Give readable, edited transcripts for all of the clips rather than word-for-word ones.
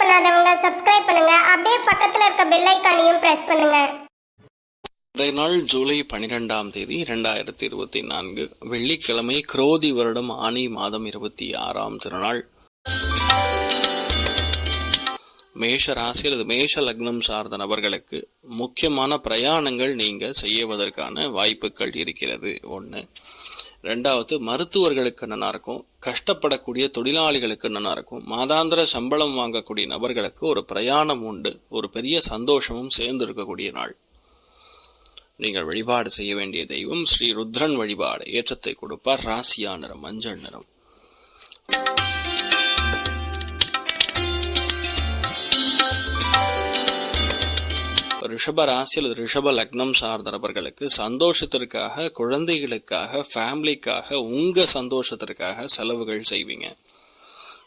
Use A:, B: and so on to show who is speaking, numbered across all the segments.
A: பண்ணாதவங்க சப்ஸ்கிரைப் பண்ணுங்க. அப்படியே பக்கத்துல இருக்க பெல் ஐகானையும் பிரஸ் பண்ணுங்க.
B: இன்றைய நாள் ஜூலை 12ஆம் தேதி 2024 வெள்ளிக்கிழமை, குரோதி வருடம் ஆனி மாதம் 26ஆம் திருநாள். மேஷ ராசி அல்லது மேஷ லக்னம் சார்ந்த நபர்களுக்கு முக்கியமான பிரயாணங்கள் நீங்க செய்வதற்கான வாய்ப்புகள் இருக்கிறது. ஒன்று. ரெண்டாவது, மருத்துவர்களுக்கு நல்லா இருக்கும். கஷ்டப்படக்கூடிய தொழிலாளிகளுக்கு நல்லா இருக்கும். மாதாந்திர சம்பளம் வாங்கக்கூடிய நபர்களுக்கு ஒரு பிரயாணம் உண்டு. ஒரு பெரிய சந்தோஷமும் சேர்ந்து இருக்கக்கூடிய நாள். நீங்கள் வழிபாடு செய்ய வேண்டிய தெய்வம் ஸ்ரீ ருத்ரன் வழிபாடு. ஏற்றத்தை கொடுப்பார். ராசியா நிறம் மஞ்சள் நிறம். ரிஷப ராசி அல்லது ரிஷப லக்னம் சார்ந்த நபர்களுக்கு சந்தோஷத்திற்காக, குழந்தைகளுக்காக, ஃபேமிலிக்காக, உங்க சந்தோஷத்திற்காக செலவுகள் செய்வீங்க.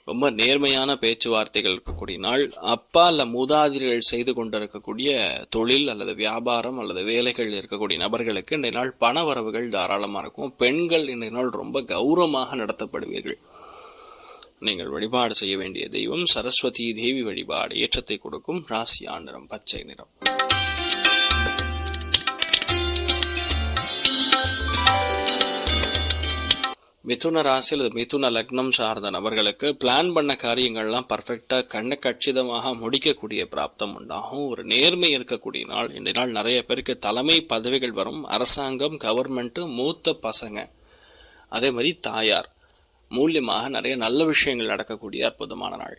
B: ரொம்ப நேர்மையான பேச்சுவார்த்தைகள் இருக்கக்கூடிய நாள். அப்பா அல்ல மூதாதிரிகள் செய்து கொண்டிருக்கக்கூடிய தொழில் அல்லது வியாபாரம் அல்லது வேலைகள் இருக்கக்கூடிய நபர்களுக்கு இன்றைய நாள் பண வரவுகள் தாராளமாக இருக்கும். பெண்கள் இன்றைய நாள் ரொம்ப கௌரவமாக நடத்தப்படுவீர்கள். நீங்கள் வழிபாடு செய்ய வேண்டிய தெய்வம் சரஸ்வதி தேவி வழிபாடு. ஏற்றத்தை கொடுக்கும். ராசியா நிறம் பச்சை நிறம். மிதுன ராசி அல்லது மிதுன லக்னம் சார்ந்த நபர்களுக்கு பிளான் பண்ண காரியங்கள்லாம் பர்ஃபெக்டா கண்ண கச்சிதமாக முடிக்கக்கூடிய பிராப்தம் உண்டாகும். ஒரு நேர்மை இருக்கக்கூடிய நாள். இந்த நாள் நிறைய பேருக்கு தலைமை பதவிகள் வரும். அரசாங்கம், கவர்மெண்ட், மூத்த பசங்க, அதே மாதிரி தாயார் மூலியமாக நிறைய நல்ல விஷயங்கள் நடக்கக்கூடிய அற்புதமான நாள்.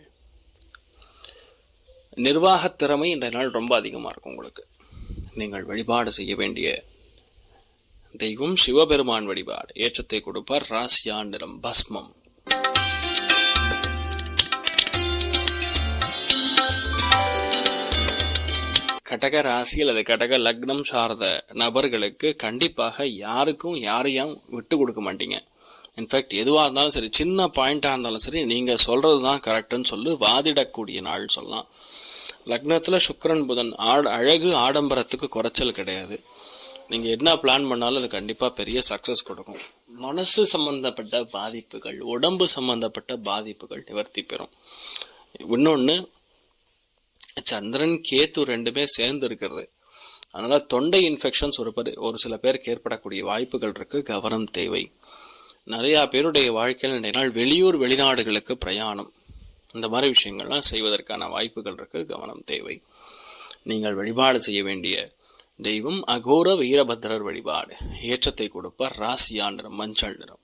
B: நிர்வாக திறமை இன்றைய நாள் ரொம்ப அதிகமாக இருக்கும் உங்களுக்கு. நீங்கள் வழிபாடு செய்ய வேண்டிய தெய்வம் சிவபெருமான் வழிபாடு. ஏற்றத்தை கொடுப்பார். ராசியா நிறம் பஸ்மம். கடக ராசி அல்லது கடக லக்னம் சார்ந்த நபர்களுக்கு கண்டிப்பாக யாருக்கும் யாரையும் விட்டு கொடுக்க மாட்டீங்க. இன்ஃபேக்ட் எதுவாக இருந்தாலும் சரி, சின்ன பாயிண்டாக இருந்தாலும் சரி, நீங்கள் சொல்கிறது தான் கரெக்டுன்னு சொல்லி வாதிடக்கூடிய நாள் சொல்லலாம். லக்னத்தில் சுக்கிரன் புதன். அழகு ஆடம்பரத்துக்கு குறைச்சல் கிடையாது. நீங்கள் என்ன பிளான் பண்ணாலும் அது கண்டிப்பாக பெரிய சக்ஸஸ் கொடுக்கும். மனசு சம்பந்தப்பட்ட பாதிப்புகள், உடம்பு சம்பந்தப்பட்ட பாதிப்புகள் நிவர்த்தி பெறும். இன்னொன்று, சந்திரன் கேத்து ரெண்டுமே சேர்ந்து இருக்கிறது. அதனால தொண்டை இன்ஃபெக்ஷன்ஸ் ஒரு சில பேருக்கு ஏற்படக்கூடிய வாய்ப்புகள் இருக்கு. கவனம் தேவை. நிறையா பேருடைய வாழ்க்கையில் இன்றைய நாள் வெளியூர் வெளிநாடுகளுக்கு பிரயாணம், இந்த மாதிரி விஷயங்கள்லாம் செய்வதற்கான வாய்ப்புகள் இருக்கு. கவனம் தேவை. நீங்கள் வழிபாடு செய்ய வேண்டிய தெய்வம் அகோர வீரபத்ரர் வழிபாடு. ஏற்றத்தை கொடுப்பார். ராசியா நிறம் மஞ்சள் நிறம்.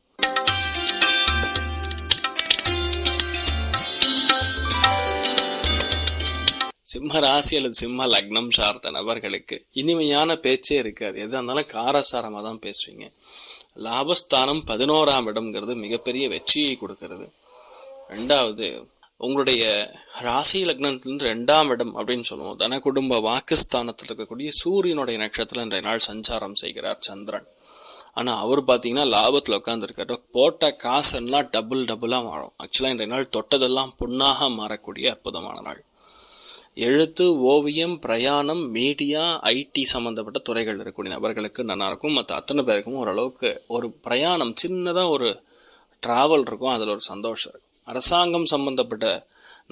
B: சிம்ம ராசி அல்லது சிம்ம லக்னம் சார்ந்த நபர்களுக்கு இனிமையான பேச்சே இருக்காது. எதா இருந்தாலும் காரசாரமாக தான் பேசுவீங்க. லாபஸ்தானம் 11ஆம் இடம்ங்கிறது மிகப்பெரிய வெற்றியை கொடுக்கிறது. ரெண்டாவது, உங்களுடைய ராசி லக்னத்திலிருந்து 2ஆம் இடம் அப்படின்னு சொல்லுவோம். தன குடும்ப வாக்குஸ்தானத்தில் இருக்கக்கூடிய சூரியனுடைய நட்சத்திரம் இன்றைய நாள் சஞ்சாரம் செய்கிறார் சந்திரன். ஆனால் அவர் பார்த்தீங்கன்னா லாபத்தில் உட்காந்துருக்காரு. போட்ட காசெல்லாம் டபுளாக மாறும். ஆக்சுவலாக இன்றைய நாள் தொட்டதெல்லாம் பொன்னாக மாறக்கூடிய அற்புதமான நாள். எழுத்து, ஓவியம், பிரயாணம், மீடியா, ஐடி சம்பந்தப்பட்ட துறைகள் இருக்கக்கூடிய நபர்களுக்கு நல்லா இருக்கும். மற்ற அத்தனை பேருக்கும் ஓரளவுக்கு ஒரு பிரயாணம், சின்னதாக ஒரு டிராவல் இருக்கும். அதில் ஒரு சந்தோஷம் இருக்கும். அரசாங்கம் சம்பந்தப்பட்ட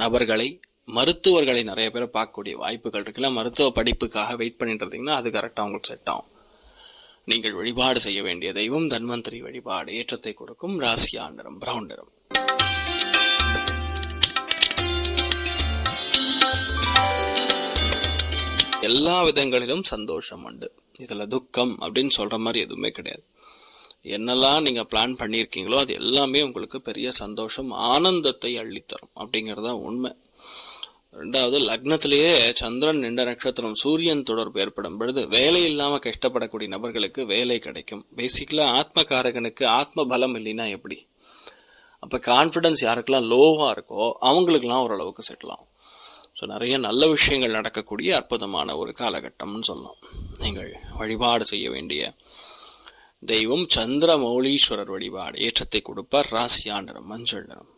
B: நபர்களை, மருத்துவர்களை நிறைய பேரை பார்க்கக்கூடிய வாய்ப்புகள் இருக்குல்ல. மருத்துவ படிப்புக்காக வெயிட் பண்ணிட்டு இருந்தீங்கன்னா அது கரெக்டாக உங்களுக்கு செட் ஆகும். நீங்கள் வழிபாடு செய்ய வேண்டிய தெய்வம் தன்வந்திரி வழிபாடு. ஏற்றத்தை கொடுக்கும். ராசியா நிறம் பிரவுன் நிறம். எல்லா விதங்களிலும் சந்தோஷம் உண்டு. இதில் துக்கம் அப்படின்னு சொல்ற மாதிரி எதுவுமே கிடையாது. என்னெல்லாம் நீங்கள் பிளான் பண்ணியிருக்கீங்களோ அது எல்லாமே உங்களுக்கு பெரிய சந்தோஷம், ஆனந்தத்தை அள்ளித்தரும் அப்படிங்கிறது தான் உண்மை. ரெண்டாவது, லக்னத்திலேயே சந்திரன் நின்ற நட்சத்திரம் சூரியன் தொடர்பு ஏற்படும் பொழுது வேலை இல்லாமல் கஷ்டப்படக்கூடிய நபர்களுக்கு வேலை கிடைக்கும். பேசிக்கலாக ஆத்மகாரகனுக்கு ஆத்ம பலம் இல்லைன்னா எப்படி? அப்போ கான்ஃபிடன்ஸ் யாருக்கெல்லாம் லோவாக இருக்கோ அவங்களுக்கெல்லாம் ஓரளவுக்கு செட்டில் ஆகும். ஸோ நிறைய நல்ல விஷயங்கள் நடக்கக்கூடிய அற்புதமான ஒரு காலகட்டம்னு சொல்லலாம். நீங்கள் வழிபாடு செய்ய வேண்டிய தெய்வம் சந்திர மௌலீஸ்வரர் வழிபாடு. ஏற்றத்தை கொடுப்பார். ராசியா நிறம் மஞ்சள் நிறம்.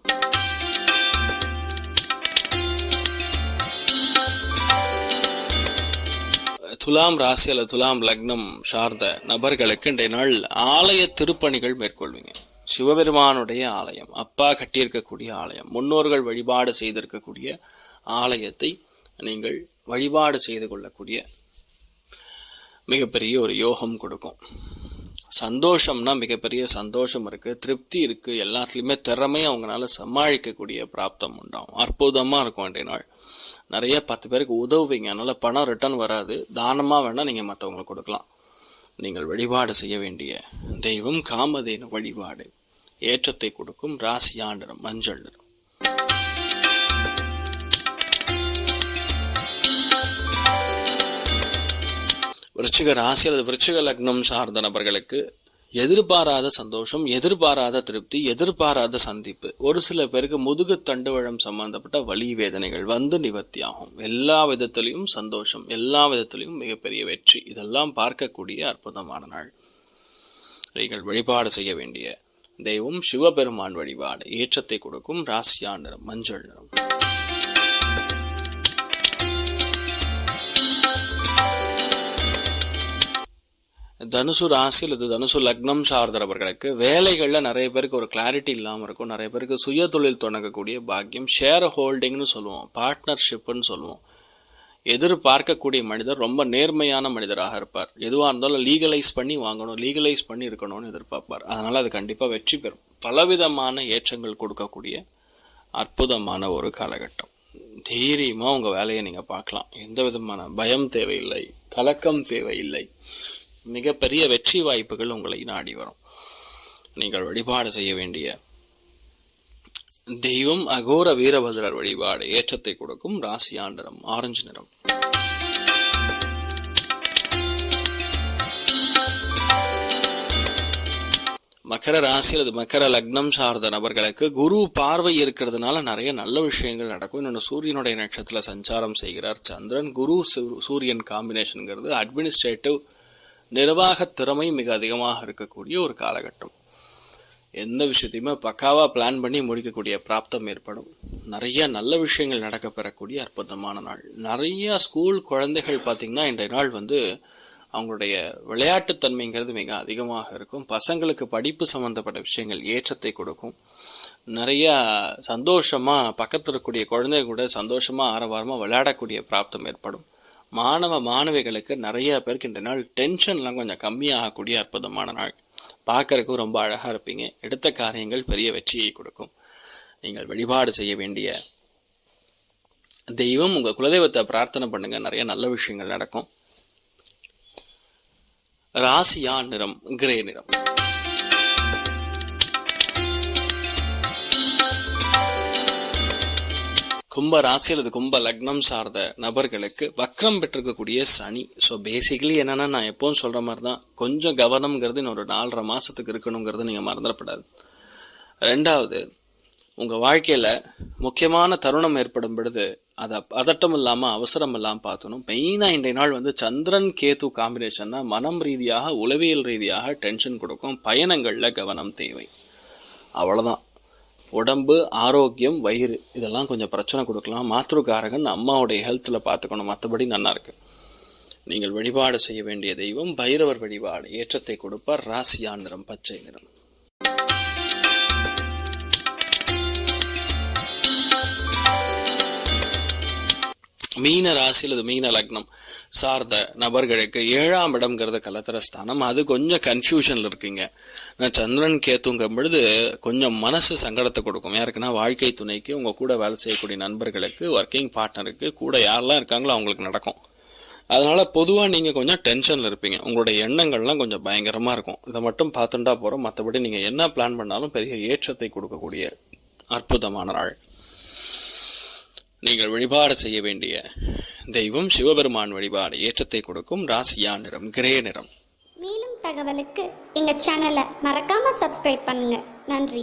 B: துலாம் ராசி அல்லது துலாம் லக்னம் சார்ந்த நபர்களுக்கு இன்றைய நாள் ஆலய திருப்பணிகள் மேற்கொள்வீங்க. சிவபெருமானுடைய ஆலயம், அப்பா கட்டியிருக்கக்கூடிய ஆலயம், முன்னோர்கள் வழிபாடு செய்திருக்கக்கூடிய ஆலயத்தை நீங்கள் வழிபாடு செய்து கொள்ளக்கூடிய மிகப்பெரிய ஒரு யோகம் கொடுக்கும். சந்தோஷம்னா மிகப்பெரிய சந்தோஷம் இருக்கு, திருப்தி இருக்கு, எல்லாத்துலேயுமே திறமையை அவங்களால சமாளிக்கக்கூடிய பிராப்தம் உண்டாகும். அற்புதமாக இருக்கும் இன்றைய நாள். நிறைய 10 பேருக்கு உதவுவீங்க, அதனால பணம் ரிட்டர்ன் வராது. தானமாக வேணால் நீங்கள் மற்றவங்களுக்கு கொடுக்கலாம். நீங்கள் வழிபாடு செய்ய வேண்டிய தெய்வம் காமதேனு வழிபாடு. ஏற்றத்தை கொடுக்கும். ராசியா நிறம் மஞ்சள் நிறம். விருச்சிக ராசி அல்லது விருச்சிக லக்னம் சார்ந்த நபர்களுக்கு எதிர்பாராத சந்தோஷம், எதிர்பாராத திருப்தி, எதிர்பாராத சந்திப்பு. ஒரு சில பேருக்கு முதுகு தண்டுவழம் சம்பந்தப்பட்ட வலி வேதனைகள் வந்து நிவர்த்தி ஆகும். எல்லா விதத்திலையும் சந்தோஷம், எல்லா விதத்திலையும் மிகப்பெரிய வெற்றி. இதெல்லாம் பார்க்கக்கூடிய அற்புதமான நாள். நீங்கள் வழிபாடு செய்ய வேண்டிய தெய்வம் சிவபெருமான் வழிபாடு. ஏற்றத்தை கொடுக்கும். ராசியா நிறம் மஞ்சள் நிறம். தனுசு ராசி அல்லது தனுசு லக்னம் சார்ந்தவர்களுக்கு வேலைகளில் நிறைய பேருக்கு ஒரு கிளாரிட்டி இல்லாமல் இருக்கும். நிறைய பேருக்கு சுய தொழில் தொடங்கக்கூடிய பாக்கியம். ஷேர் ஹோல்டிங்னு சொல்லுவோம், பார்ட்னர்ஷிப்னு சொல்லுவோம். எதிர்பார்க்கக்கூடிய மனிதர் ரொம்ப நேர்மையான மனிதராக இருப்பார். எதுவாக இருந்தாலும் லீகலைஸ் பண்ணி வாங்கணும், லீகலைஸ் பண்ணி இருக்கணும்னு எதிர்பார்ப்பார். அதனால் அது கண்டிப்பாக வெற்றி பெறும். பலவிதமான ஏற்றங்கள் கொடுக்கக்கூடிய அற்புதமான ஒரு காலகட்டம். தைரியமாக உங்கள் வேலையை நீங்கள் பார்க்கலாம். எந்த விதமான பயம் தேவையில்லை, கலக்கம் தேவையில்லை. மிகப்பெரிய வெற்றி வாய்ப்புகள் உங்களை நாடி வரும். நீங்கள் வழிபாடு செய்ய வேண்டிய தெய்வம் அகோர வீரபத்ரர் வழிபாடு. ஏற்றத்தை கொடுக்கும். ராசியா நிறம் ஆரஞ்சு நிறம். மகர ராசி அல்லது மகர லக்னம் சார்ந்த நபர்களுக்கு குரு பார்வை இருக்கிறதுனால நிறைய நல்ல விஷயங்கள் நடக்கும். இன்னொன்று சூரியனுடைய நட்சத்திரத்துல சஞ்சாரம் செய்கிறார் சந்திரன். குரு சூரியன் காம்பினேஷனுங்கிறது அட்மினிஸ்ட்ரேட்டிவ் நிர்வாக திறமை மிக அதிகமாக இருக்கக்கூடிய ஒரு காலகட்டம். எந்த விஷயத்தையுமே பக்காவாக பிளான் பண்ணி முடிக்கக்கூடிய பிராப்தம் ஏற்படும். நிறைய நல்ல விஷயங்கள் நடக்க பெறக்கூடிய அற்புதமான நாள். நிறைய ஸ்கூல் குழந்தைகள் பார்த்திங்கன்னா இன்றைய நாள் அவங்களுடைய விளையாட்டுத்தன்மைங்கிறது மிக அதிகமாக இருக்கும். பசங்களுக்கு படிப்பு சம்மந்தப்பட்ட விஷயங்கள் ஏற்றத்தை கொடுக்கும். நிறைய சந்தோஷமாக பக்கத்தில் இருக்கக்கூடிய குழந்தைங்க கூட சந்தோஷமாக ஆரவாரமாக விளையாடக்கூடிய பிராப்தம் ஏற்படும். மாணவ மாணவிகளுக்கு நிறைய பேருக்கு இந்த நாள் டென்ஷன்லாம் கொஞ்சம் கம்மியாகக்கூடிய அற்புதமான நாள். பார்க்கறதுக்கு ரொம்ப அழகாக இருப்பீங்க. எடுத்த காரியங்கள் பெரிய வெற்றியை கொடுக்கும். நீங்கள் வழிபாடு செய்ய வேண்டிய தெய்வம் உங்கள் குலதெய்வத்தை பிரார்த்தனை பண்ணுங்க, நிறைய நல்ல விஷயங்கள் நடக்கும். ராசியா நிறம் கிரே நிறம். கும்ப ராசி அல்லது கும்ப லக்னம் சார்ந்த நபர்களுக்கு வக்ரம் பெற்றிருக்கக்கூடிய சனி. ஸோ பேசிக்கலி என்னன்னா, நான் எப்பவும் சொல்ற மாதிரி தான், கொஞ்சம் கவனம்ங்கிறது இன்னொரு 4.5 மாசத்துக்கு இருக்கணுங்கிறது நீங்க மறந்துடப்படாது. ரெண்டாவது, உங்க வாழ்க்கையில முக்கியமான தருணம் ஏற்படும் பொழுது அதை பதட்டம் இல்லாம அவசரம் இல்லாம பார்த்தணும். மெயினா இன்றைய நாள் சந்திரன் கேது காம்பினேஷன்னா மனம் ரீதியாக உளவியல் ரீதியாக டென்ஷன் கொடுக்கும். பயணங்கள்ல கவனம் தேவை. அவ்வளவுதான். உடம்பு ஆரோக்கியம் வயிறு இதெல்லாம் கொஞ்சம் பிரச்சனை கொடுக்கலாம். மாத்ருகாரகன் அம்மாவுடைய ஹெல்த்தில் பார்த்துக்கணும். மற்றபடி நல்லா இருக்கு. நீங்கள் வழிபாடு செய்ய வேண்டிய தெய்வம் பைரவர் வழிபாடு. ஏற்றத்தை கொடுப்பார். ராசியா நிறம் பச்சை நிறம். மீன ராசி அல்லது மீன லக்னம் சார்ந்த நபர்களுக்கு 7ஆம் இடம்ங்கிறது கலத்திரஸ்தானம். அது கொஞ்சம் கன்ஃபியூஷன்ல இருக்கீங்க. சந்திரன் கேத்துங்கும் பொழுது கொஞ்சம் மனசு சங்கடத்தை கொடுக்கும். யாருக்குன்னா வாழ்க்கை துணைக்கு, உங்க கூட வேலை செய்யக்கூடிய நண்பர்களுக்கு, ஒர்க்கிங் பார்ட்னருக்கு, கூட யாரெல்லாம் இருக்காங்களோ அவங்களுக்கு நடக்கும். அதனால பொதுவாக நீங்க கொஞ்சம் டென்ஷன்ல இருப்பீங்க. உங்களுடைய எண்ணங்கள்லாம் கொஞ்சம் பயங்கரமா இருக்கும். இதை மட்டும் பார்த்துட்டா போறோம். மற்றபடி நீங்க என்ன பிளான் பண்ணாலும் பெரிய ஏற்றத்தை கொடுக்கக்கூடிய அற்புதமான நாள். நீங்கள் வழிபாடு செய்ய வேண்டிய தெய்வம் சிவபெருமான் வழிபாடு. ஏற்றத்தை கொடுக்கும். ராசியா நிறம் கிரே நிறம்.
A: மேலும் தகவலுக்கு எங்க சேனலை மறக்காம சப்ஸ்கிரைப் பண்ணுங்க. நன்றி.